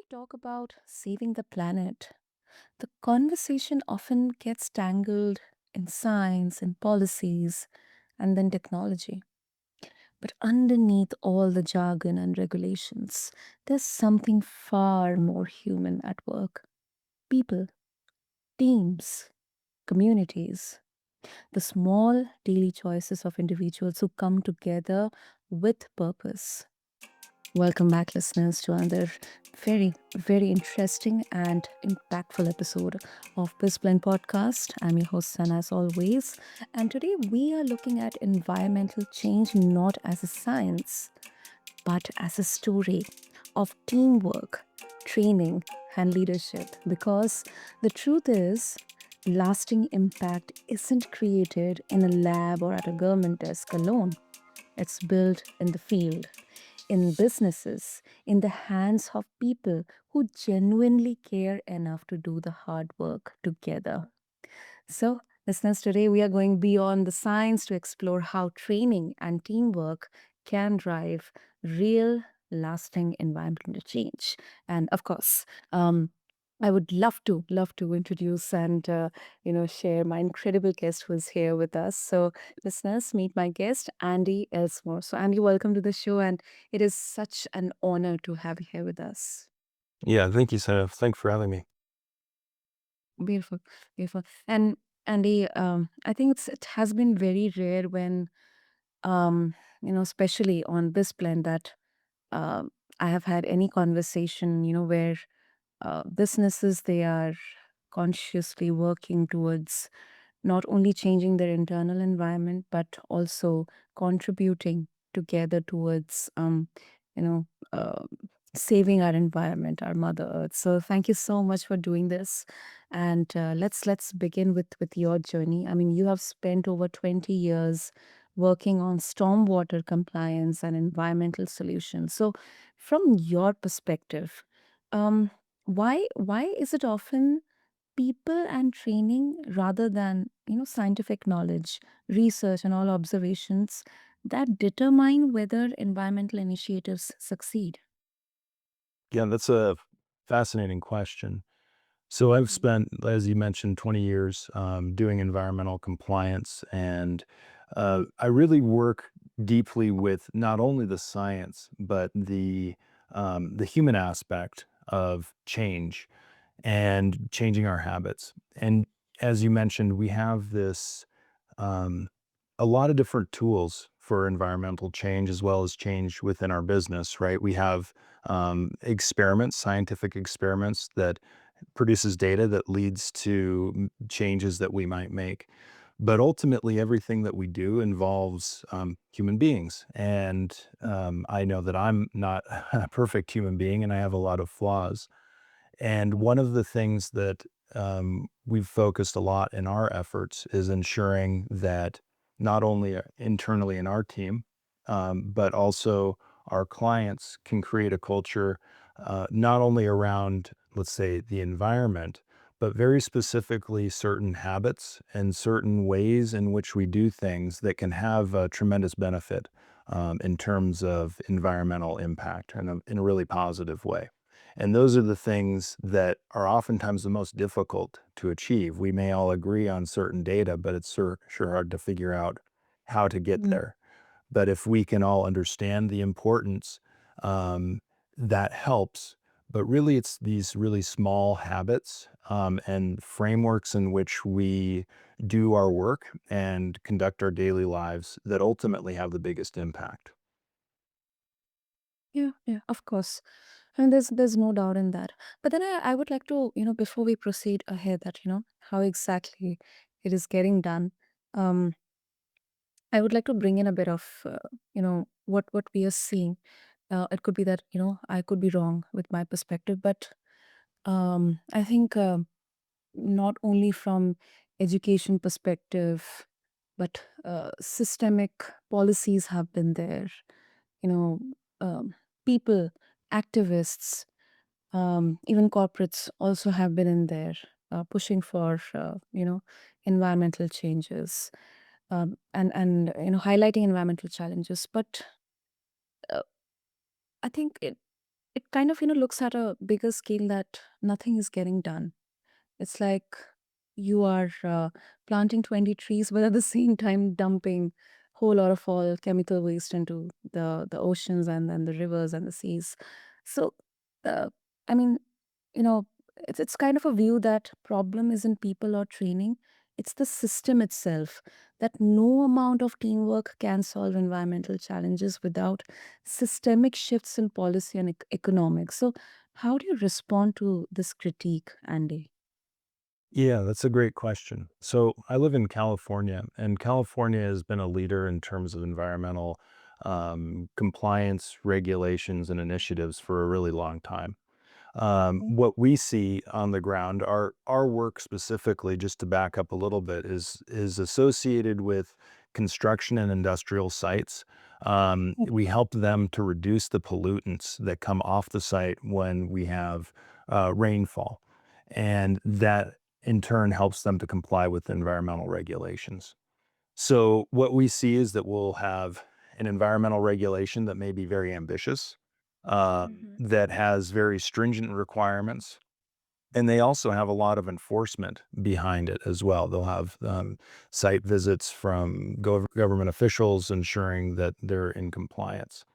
talk about saving the planet, the conversation often gets tangled in science and policies and then technology. But underneath all the jargon and regulations, there's something far more human at work. People, teams, communities, the small daily choices of individuals who come together with purpose. Welcome back, listeners, to another very interesting and impactful episode of BizBlend Podcast. I'm your host, Sana, as always. And today we are looking at environmental change not as a science, but as a story of teamwork, training, and leadership. Because the truth is, lasting impact isn't created in a lab or at a government desk alone. It's built in the field, in businesses, in the hands of people who genuinely care enough to do the hard work together. So, listeners, today we are going beyond the science to explore how training and teamwork can drive real, lasting environmental change. And of course, I would love to introduce and share my incredible guest who is here with us. So, listeners, meet my guest, Andy Ellsmore. So, Andy, welcome to the show, and it is such an honor to have you here with us. Yeah, thank you, Sarah. Thanks for having me. Beautiful, beautiful. And Andy, I think it has been very rare when especially on this plan that um I have had any conversation, where businesses they are consciously working towards not only changing their internal environment but also contributing together towards you know uh, saving our environment, our mother earth. So thank you so much for doing this. And let's begin with your journey. I mean, you have spent over 20 years working on stormwater compliance and environmental solutions. So from your perspective, um, why is it often people and training rather than scientific knowledge, research, and all observations that determine whether environmental initiatives succeed? Yeah, that's a fascinating question. So I've Mm. spent, as you mentioned, 20 years doing environmental compliance, and I really work deeply with not only the science but the human aspect of change and changing our habits. And as you mentioned, we have this um, a lot of different tools for environmental change as well as change within our business, right? We have experiments, scientific experiments that produces data that leads to changes that we might make. But ultimately, everything that we do involves human beings. And I know that I'm not a perfect human being and I have a lot of flaws. And one of the things that we've focused a lot in our efforts is ensuring that not only internally in our team, but also our clients can create a culture not only around, let's say, the environment, but very specifically certain habits and certain ways in which we do things that can have a tremendous benefit in terms of environmental impact in a really positive way. And those are the things that are oftentimes the most difficult to achieve. We may all agree on certain data, but it's sure hard to figure out how to get Mm. there. But if we can all understand the importance, um, that helps. But really, it's these really small habits and frameworks in which we do our work and conduct our daily lives that ultimately have the biggest impact. Yeah, yeah, of course. And there's no doubt in that. But then I would like to, before we proceed ahead, that, how exactly it is getting done. Um, I would like to bring in a bit of, what we are seeing. It could be that, I could be wrong with my perspective, but I think not only from education perspective, but systemic policies have been there. You know, people, activists, even corporates also have been in there pushing for environmental changes and highlighting environmental challenges. But uh, I think it kind of, looks at a bigger scale that nothing is getting done. It's like you are planting 20 trees, but at the same time dumping whole lot of all chemical waste into the oceans and then the rivers and the seas. So, uh, I mean, you know, it's kind of a view that problem isn't people or training; it's the system itself. That no amount of teamwork can solve environmental challenges without systemic shifts in policy and economics. So, how do you respond to this critique, Andy? Yeah, that's a great question. So I live in California, and California has been a leader in terms of environmental compliance regulations and initiatives for a really long time. What we see on the ground, our work specifically, just to back up a little bit, is associated with construction and industrial sites. We help them to reduce the pollutants that come off the site when we have rainfall, and that in turn helps them to comply with environmental regulations. So what we see is that we'll have an environmental regulation that may be very ambitious, Mhm. that has very stringent requirements, and they also have a lot of enforcement behind it as well. They'll have site visits from government officials ensuring that they're in compliance.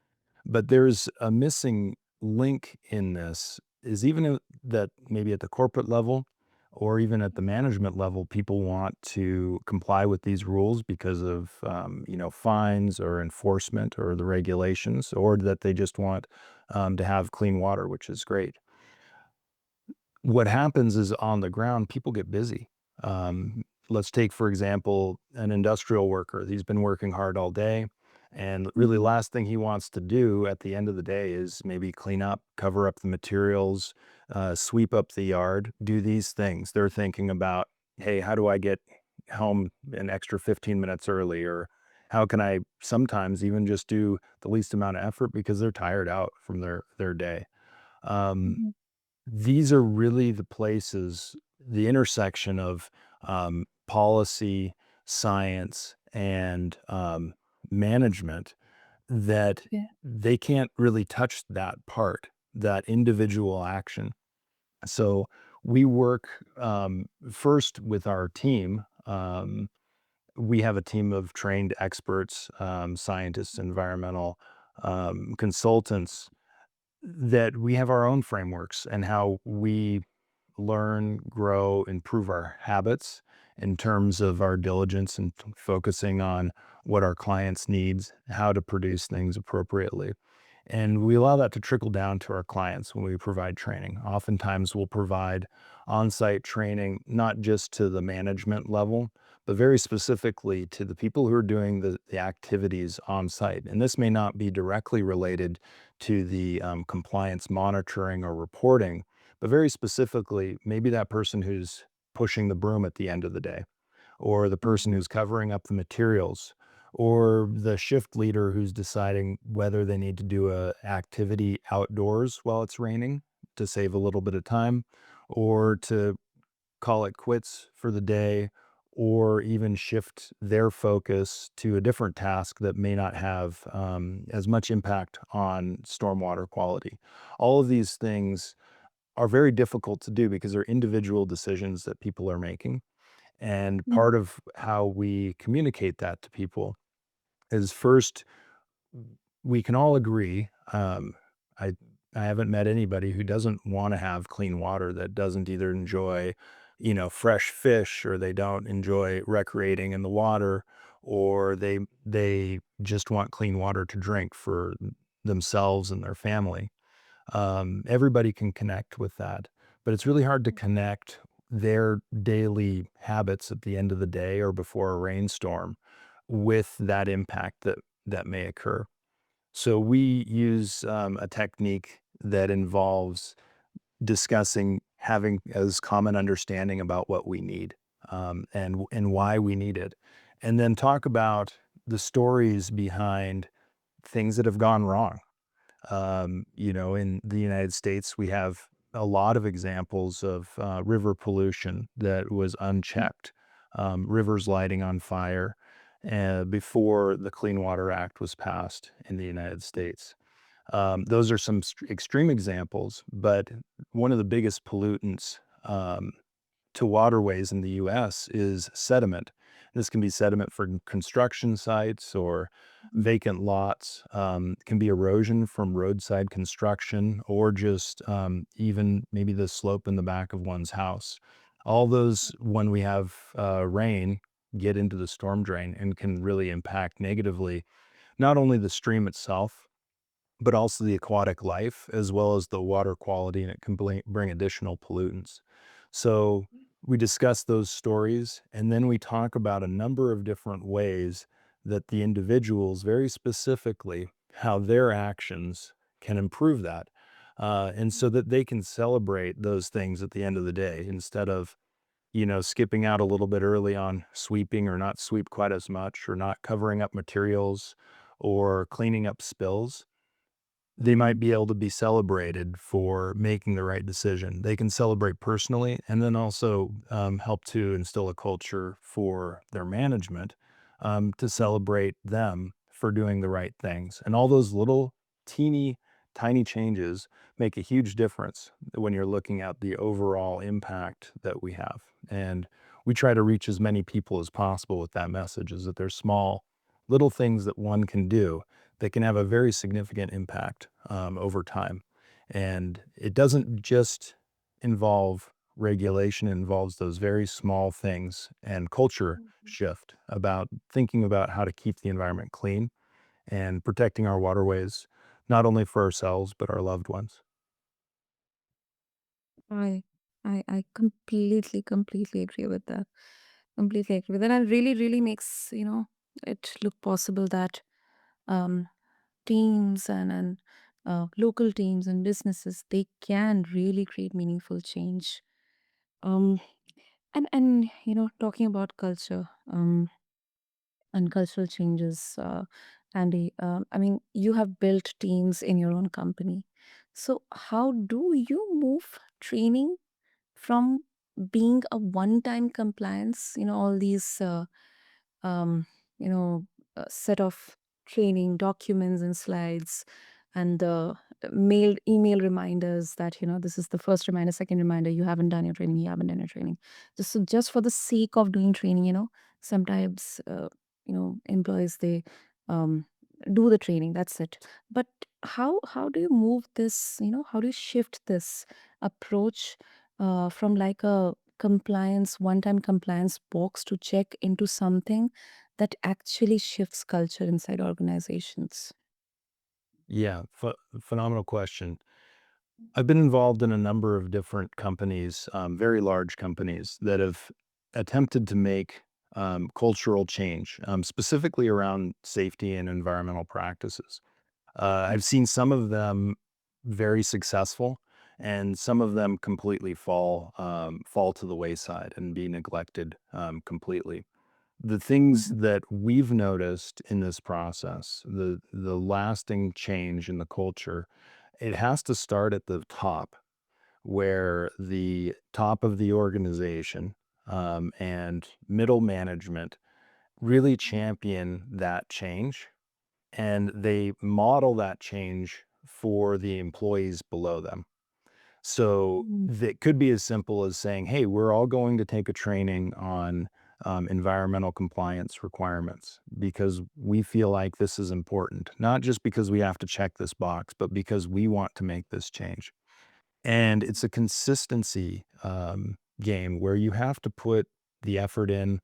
But there's a missing link in this is even that maybe at the corporate level or even at the management level, people want to comply with these rules because of, fines or enforcement or the regulations, or that they just want to have clean water, which is great. What happens is on the ground, people get busy. Let's take, for example, an industrial worker. He's been working hard all day. And really, Mhm. last thing he wants to do at the end of the day is maybe clean up, cover up the materials, sweep up the yard, do these things. They're thinking about, hey, how do I get home an extra 15 minutes early? Or how can I sometimes even just do the least amount of effort because they're tired out from their day. Um, Mhm. these are really the places, the intersection of policy, science, and management that Yeah. they can't really touch that part, that individual action. So we work first with our team. We have a team of trained experts, scientists, environmental consultants that we have our own frameworks and how we learn, grow, improve our habits in terms of our diligence and focusing on what our clients needs, how to produce things appropriately. And we allow that to trickle down to our clients when we provide training. Oftentimes, we'll provide on site training, not just to the management level, but very specifically to the people who are doing the activities on site. And this may not be directly related to the compliance monitoring or reporting, but very specifically, maybe that person who's pushing the broom at the end of the day, or the person Mhm. who's covering up the materials, or the shift leader who's deciding whether they need to do a activity outdoors while it's raining to save a little bit of time, or to call it quits for the day, or even shift their focus to a different task that may not have as much impact on stormwater quality. All of these things are very difficult to do because they're individual decisions that people are making. And Mhm. part of how we communicate that to people is first, we can all agree. I I haven't met anybody who doesn't want to have clean water, that doesn't either enjoy, fresh fish, or they don't enjoy recreating in the water, or they just want clean water to drink for themselves and their family. Everybody can connect with that, but it's really hard to connect their daily habits at the end of the day or before a rainstorm with that impact that may occur. So we use a technique that involves discussing having as common understanding about what we need, and why we need it, and then talk about the stories behind things that have gone wrong. In the United States, we have a lot of examples of river pollution that was unchecked, rivers lighting on fire before the Clean Water Act was passed in the United States. Those are some extreme examples, but one of the biggest pollutants to waterways in the US is sediment. This can be sediment for construction sites or Mhm. vacant lots. It can be erosion from roadside construction or just even maybe the slope in the back of one's house. All those, when we have rain, get into the storm drain and can really impact negatively not only the stream itself, but also the aquatic life as well as the water quality, and it can bring additional pollutants. So we discuss those stories, and then we talk about a number of different ways that the individuals, very specifically, how their actions can improve that. And so that they can celebrate those things at the end of the day instead of, skipping out a little bit early on sweeping or not sweep quite as much or not covering up materials or cleaning up spills. They might Mhm. be able to be celebrated for making the right decision. They can celebrate personally and then also help to instill a culture for their management to celebrate them for doing the right things. And all those little teeny tiny changes make a huge difference when you're looking at the overall impact that we have. And we try to reach as many people as possible with that message is that there's small little things that one can do that can have a very significant impact over time. And it doesn't just involve regulation, it involves those very small things and culture Mhm. shift about thinking about how to keep the environment clean and protecting our waterways, not only for ourselves, but our loved ones. I I completely agree with that. Completely agree with that. And really, really makes, it look possible that um teams and local teams and businesses, they can really create meaningful change. Um and talking about culture, and cultural changes, Andy, I mean, you have built teams in your own company. So how do you move training from being a one-time compliance, all these um, you know set of training documents and slides and the mailed email reminders that this is the first reminder, second reminder, you haven't done your training, you haven't done your training, just for the sake of doing training. Sometimes employees, they um, do the training, that's it. But how do you move this, how do you shift this approach from like a compliance, one time compliance box, to check into something that actually shifts culture inside organizations? Yeah, phenomenal question. I've been involved in a number of different companies, very large companies that have attempted to make cultural change, specifically around safety and environmental practices. I've seen some of them very successful, and some of them completely fall to the wayside and be neglected completely. The things Mhm. that we've noticed in this process, the lasting change in the culture, it has to start at the top, where the top of the organization and middle management really champion that change, and they model that change for the employees below them. So Mhm. that could be as simple as saying, "Hey, we're all going to take a training on environmental compliance requirements because we feel like this is important, not just because we have to check this box, but because we want to make this change." And it's a consistency game where you have to put the effort in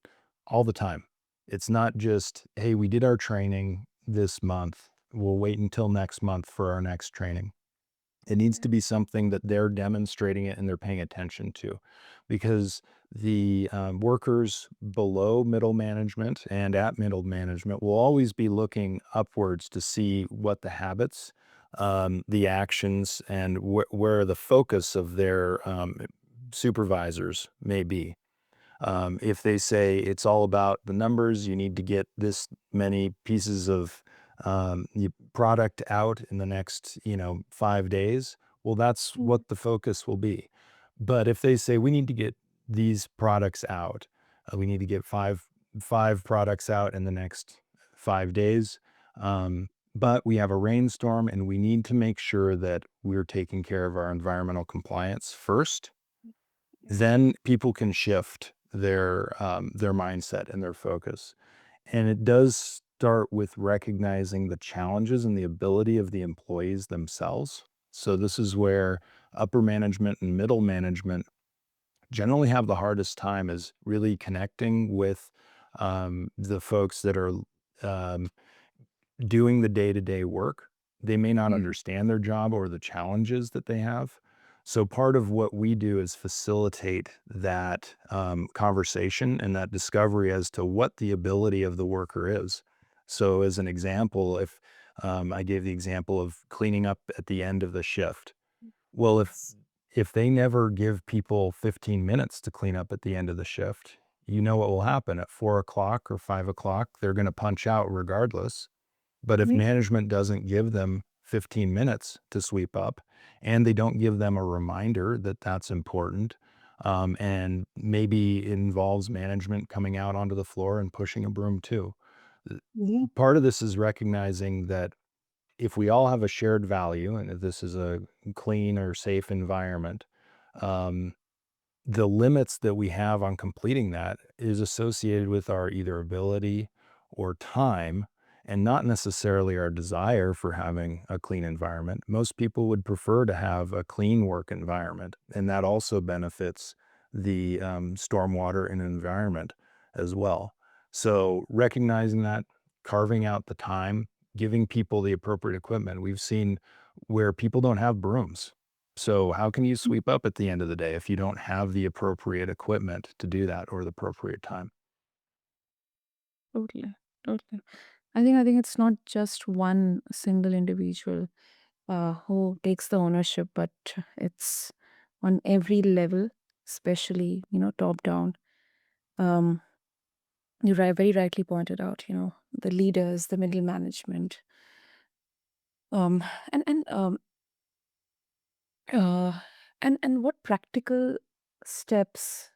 all the time. It's not just, "Hey, we did our training this month. We'll wait until next month for our next training." It needs to be something that they're demonstrating it and they're paying attention to, because the workers below middle management and at middle management will always be looking upwards to see what the habits, the actions, and where the focus of their supervisors may be. If they say it's all about the numbers, you need to get this many pieces of product out in the next, 5 days. Well, that's Mhm. what the focus will be. But if they say we need to get these products out, we need to get five products out in the next 5 days. Um, but we have a rainstorm and we need to make sure that we're taking care of our environmental compliance first. Then people can shift their mindset and their focus. And it does start with recognizing the challenges and the ability of the employees themselves. So this is where upper management and middle management generally have the hardest time is really connecting with the folks that are um, doing the day-to-day work. They may not Yeah. understand their job or the challenges that they have. So part of what we do is facilitate that conversation and that discovery as to what the ability of the worker is. So as an example, if I gave the example of cleaning up at the end of the shift. Well, Yes. if they never give people 15 minutes to clean up at the end of the shift, you know what will happen at 4 o'clock or 5 o'clock, they're going to punch out regardless. But if Yeah. management doesn't give them 15 minutes to sweep up and they don't give them a reminder that that's important, and maybe it involves management coming out onto the floor and pushing a broom too. Uh, Yeah. Part of this is recognizing that if we all have a shared value and if this is a clean or safe environment, um, the limits that we have on completing that is associated with our either ability or time and not necessarily our desire for having a clean environment. Most people would prefer to have a clean work environment, and that also benefits the stormwater and environment as well. So, recognizing that, carving out the time, giving people the appropriate equipment. We've seen where people don't have brooms, so how can you sweep up at the end of the day if you don't have the appropriate equipment to do that or the appropriate time? Totally. Totally. I think it's not just one single individual who takes the ownership, but it's on every level, especially top down. Um, very rightly pointed out, the leaders, the middle management, um, and uh, and what practical steps.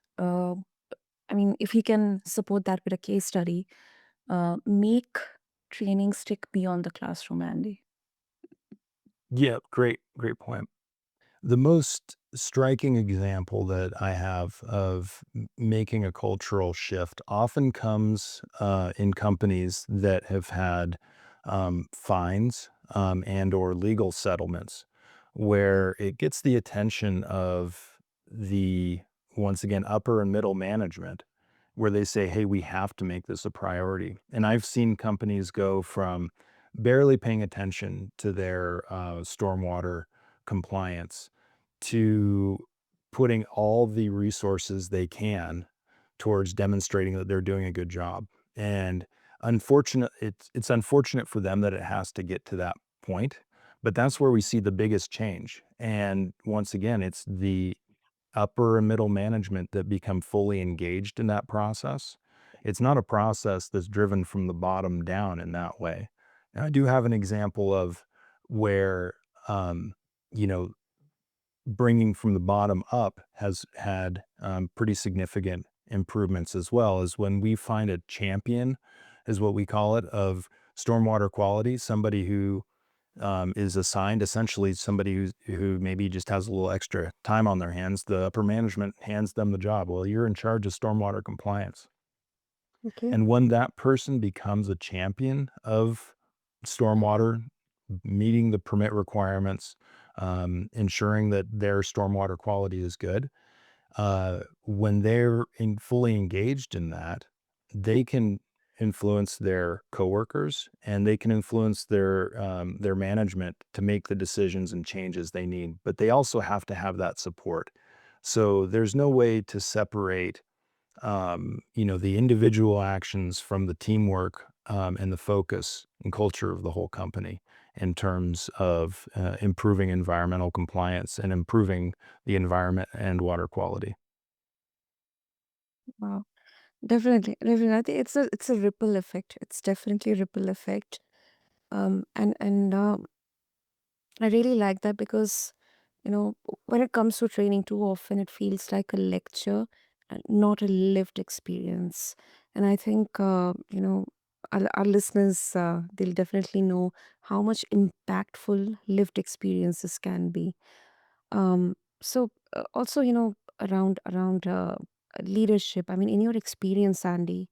I mean, if you can support that with a case study, make training stick beyond the classroom, Andy. Yeah, great point. The most striking example that I have of making a cultural shift often comes in companies that have had fines and or legal settlements, where it gets the attention of the once again upper and middle management, where they say, "Hey, we have to make this a priority." And I've seen companies go from barely paying attention to their stormwater compliance to putting all the resources they can towards demonstrating that they're doing a good job. And it's unfortunate for them that it has to get to that point, but that's where we see the biggest change. And once again, it's the upper and middle management that become fully engaged in that process. It's not a process that's driven from the bottom down in that way. And I do have an example of where um, you know bringing from the bottom up has had pretty significant improvements as well. Is when we find a champion, is what we call it, of stormwater quality, somebody who is assigned, essentially somebody who maybe just has a little extra time on their hands. The upper management hands them the job. Well, you're in charge of stormwater compliance. Okay. And when that person becomes a champion of stormwater, meeting the permit requirements, ensuring that their stormwater quality is good, when they're fully engaged in that, they can influence their coworkers and they can influence their management to make the decisions and changes they need. But they also have to have that support. So there's no way to separate the individual actions from the teamwork and the focus and culture of the whole company in terms of improving environmental compliance and improving the environment and water quality. Wow. Definitely, definitely. I think it's a ripple effect. It's definitely a ripple effect. And I really like that because when it comes to training, too often it feels like a lecture and not a lived experience. And I think our listeners, they'll definitely know how much impactful lived experiences can be. Also, around leadership. I mean, in your experience, Andy,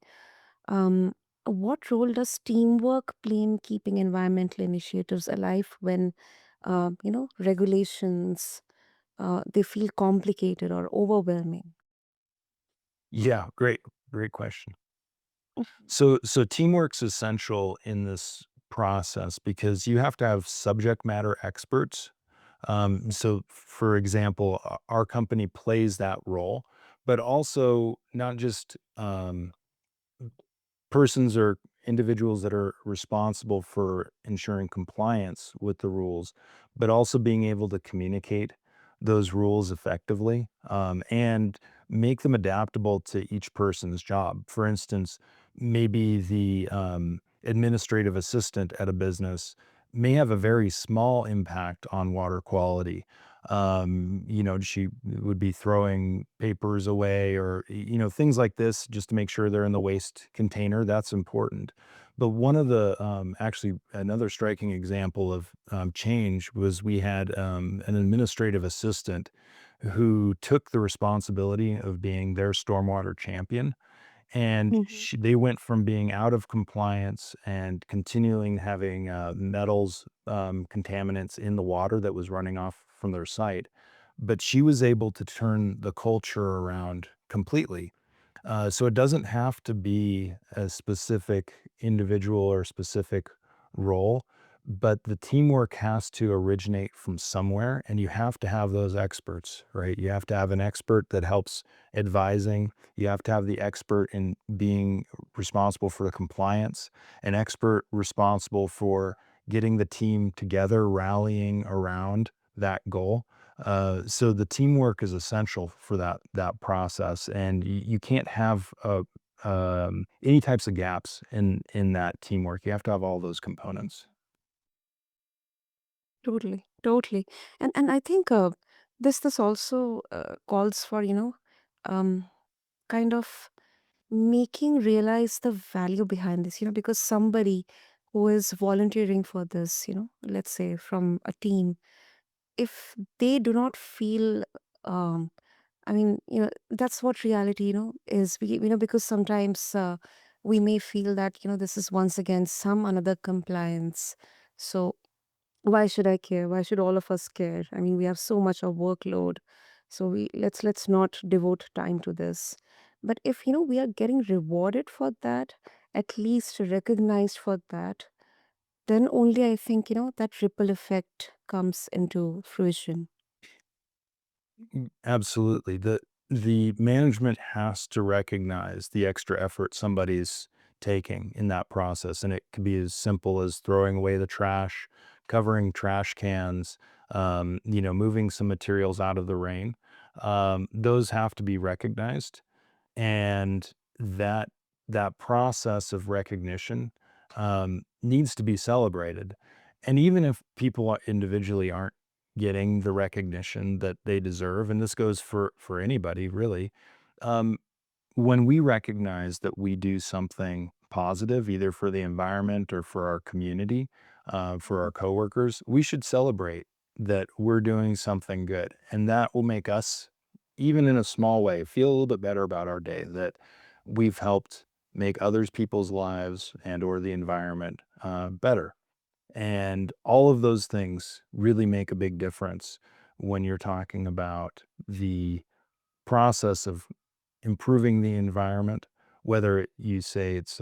um, what role does teamwork play in keeping environmental initiatives alive when, regulations they feel complicated or overwhelming? Yeah, great question. So teamwork's essential in this process because you have to have subject matter experts. So, for example, our company plays that role, but also not just persons or individuals that are responsible for ensuring compliance with the rules, but also being able to communicate those rules effectively, and make them adaptable to each person's job. For instance, maybe the administrative assistant at a business may have a very small impact on water quality. She would be throwing papers away or, things like this just to make sure they're in the waste container. That's important. But one of the, actually, another striking example of change was we had an administrative assistant who took the responsibility of being their stormwater champion, and Mhm. they went from being out of compliance and continuing having metals, contaminants in the water that was running off from their site. But she was able to turn the culture around completely. So it doesn't have to be a specific individual or specific role, but the teamwork has to originate from somewhere, and you have to have those experts, right? You have to have an expert that helps advising. You have to have the expert in being responsible for the compliance, an expert responsible for getting the team together, rallying around that goal. So the teamwork is essential for that process, and you can't have any types of gaps in that teamwork. You have to have all those components. Totally, totally. And I think this also calls for, um, kind of making realize the value behind this, because somebody who is volunteering for this, let's say from a team, if they do not feel, um, I mean, that's what reality, is. Because sometimes we may feel that, this is once again some another compliance. So why should I care? Why should all of us care? I mean, we have so much of workload. So let's not devote time to this. But if we are getting rewarded for that, at least recognized for that, then only I think that ripple effect comes into fruition. Absolutely. The management has to recognize the extra effort somebody's taking in that process. And it could be as simple as throwing away the trash, covering trash cans, moving some materials out of the rain. Those have to be recognized, and that process of recognition needs to be celebrated. And even if people individually aren't getting the recognition that they deserve, and this goes for anybody really, um, when we recognize that we do something positive, either for the environment or for our community, for our coworkers, we should celebrate that we're doing something good. And that will make us, even in a small way, feel a little bit better about our day, that we've helped make others people's lives and or the environment better. And all of those things really make a big difference when you're talking about the process of improving the environment, whether you say it's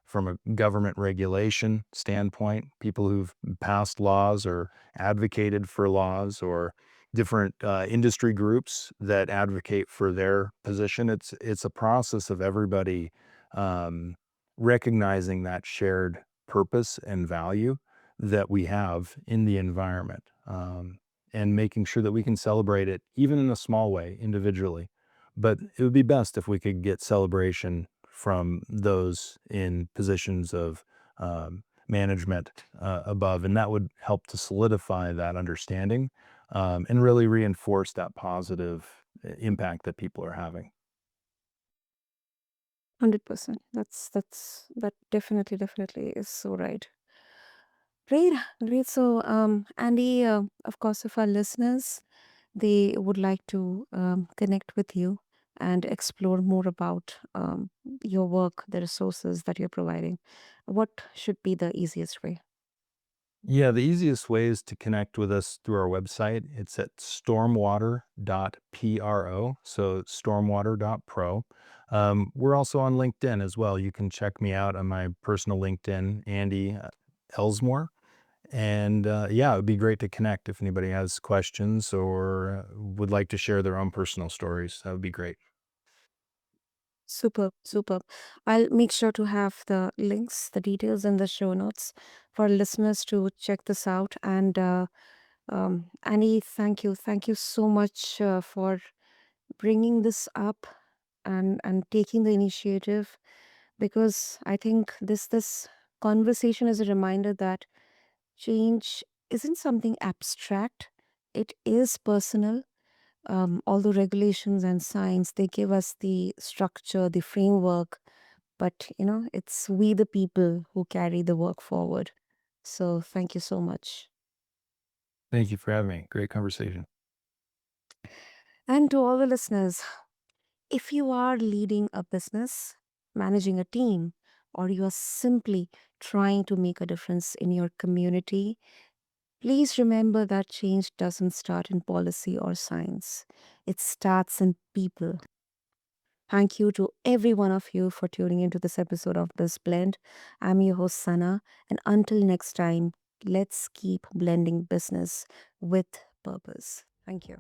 from a government regulation standpoint, people who've passed laws or advocated for laws, or different industry groups that advocate for their position. It's a process of everybody um, recognizing that shared purpose and value that we have in the environment, and making sure that we can celebrate it even in a small way individually. But it would be best if we could get celebration from those in positions of management above, and that would help to solidify that understanding, and really reinforce that positive impact that people are having. 100%. That definitely is so right. Great, great. So, Andy, of course, if our listeners they would like to connect with you and explore more about your work, the resources that you're providing, what should be the easiest way? Yeah, the easiest way is to connect with us through our website. It's at stormwater.pro. So stormwater.pro. We're also on LinkedIn as well. You can check me out on my personal LinkedIn, Andy Ellsmore. And yeah, it would be great to connect if anybody has questions or would like to share their own personal stories. That would be great. Superb, superb. I'll make sure to have the links, the details in the show notes for listeners to check this out. And Annie, thank you so much for bringing this up and taking the initiative, because I think this conversation is a reminder that change isn't something abstract. It is personal. Although regulations and science, they give us the structure, the framework, but it's we the people who carry the work forward. So thank you so much. Thank you for having me. Great conversation. And to all the listeners, if you are leading a business, managing a team, or you are simply trying to make a difference in your community, please remember that change doesn't start in policy or science. It starts in people. Thank you to every one of you for tuning into this episode of BizBlend. I'm your host, Sana, and until next time, let's keep blending business with purpose. Thank you.